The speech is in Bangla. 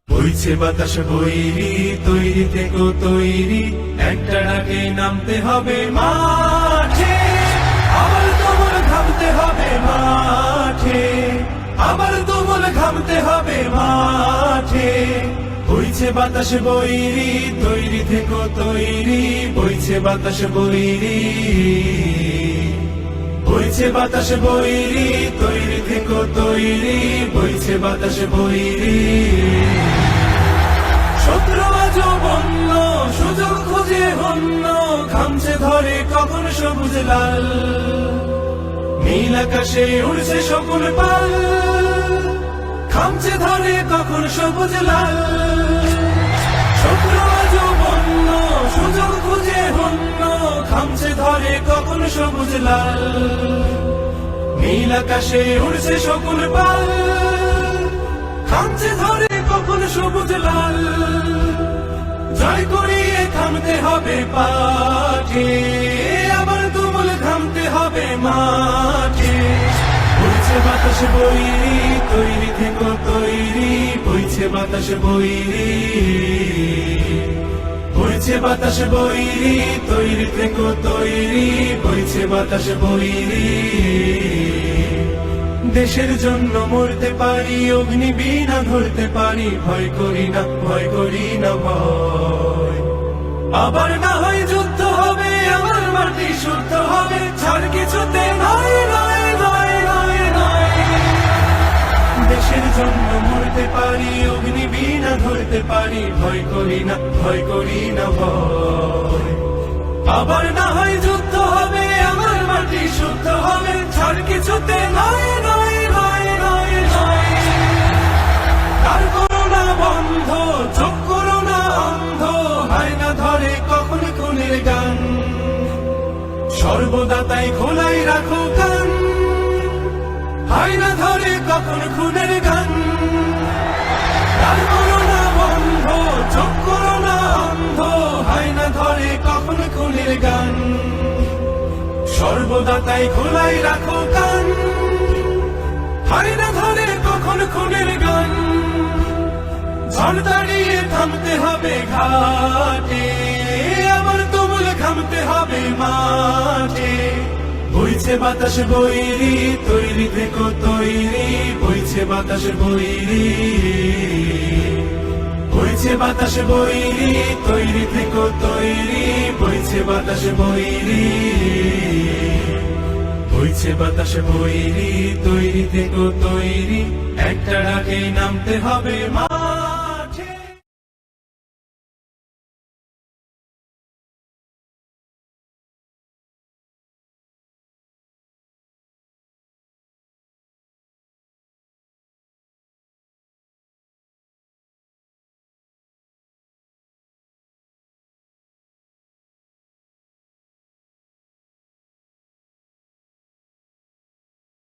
বইছে বাতাস বৈরি, তৈরি থেকো তৈরি, একটা ডাকে নামতে হবে মাঠে। আবার তোমার ঘামতে হবে মাঠে, আবার তোমার ঘামতে হবে মাঠে। বইছে বাতাস বৈরি, তৈরি থেকো তৈরি, বইছে বাতাস বৈরি, বইছে বাতাস বৈরি, তৈরি থেকো তৈরি, বইছে বাতাস বৈরি। শত্রু আজও বন্য, সুযোগ খুঁজে হন্য, খামছে ধরে কখন সবুজ লাল। নীল আকাশে উড়ছে সকল পাল, খামছে ধরে কখন সবুজ লাল। শত্রু আজও বন্য, সুযোগ খুঁজে হন্য, খামছে ধরে কখন সবুজ লাল। নীল আকাশে উড়ছে সকল পাল, খামছে ধরে কখন সবুজ লাল। জয় করিয়ে থামতে হবে পাঠে, আবার তুমুল ঘামতে হবে মাঠে। বইছে বাতাস বৈরি, তৈরি থেকো তৈরি, বইছে বাতাস বৈরি, বইছে বাতাস বৈরি, তৈরি থেকো তৈরি, বইছে বাতাস বৈরি। দেশের জন্য মরতে পারি, অগ্নি বিনা ধরতে পারি, ভয় করি না, ভয় করি না ভয়। আবার না হয় যুদ্ধ হবে, আমার মাটি শুদ্ধ হবে, ছাড় কিছুতে নয় নয় নয় নয় নয়। দেশের জন্য মরতে পারি, অগ্নি বিনা ধরতে পারি, ভয় করি না, ভয় করি না ভয়। আবার না হয় যুদ্ধ হবে, আমার মাটি শুদ্ধ হবে, ছাড় কিছুতে নয় নয় নয় নয় নয়। তার করোনা বন্ধ, চোখ করোনা অন্ধ, হয় না ধরে কখন খুনের গান। সর্বদা তাই খোলাই রাখো কান, হয় না ধরে কখন খুনের গান। তার করোনা বন্ধ, চোখ করোনা অন্ধ, হয় না ধরে কখন খুনের গান। সর্বদা তাই খোলাই রাখো কান, হয় না ধরে কখন খুনের গান। ঝড় দাঁড়িয়ে থামতে হবে ঘাটে, আবার তুমুল ঘামতে হবে মাঠে। বইছে বাতাস বৈরি, তৈরি থেকো তৈরি, বইছে বাতাস বৈরি, বইছে বাতাস বৈরি, তৈরি থেকো তৈরি, বইছে বাতাস বৈরি, বইছে বাতাস বৈরি, তৈরি থেকো তৈরি, একটা ডাকে নামতে হবে।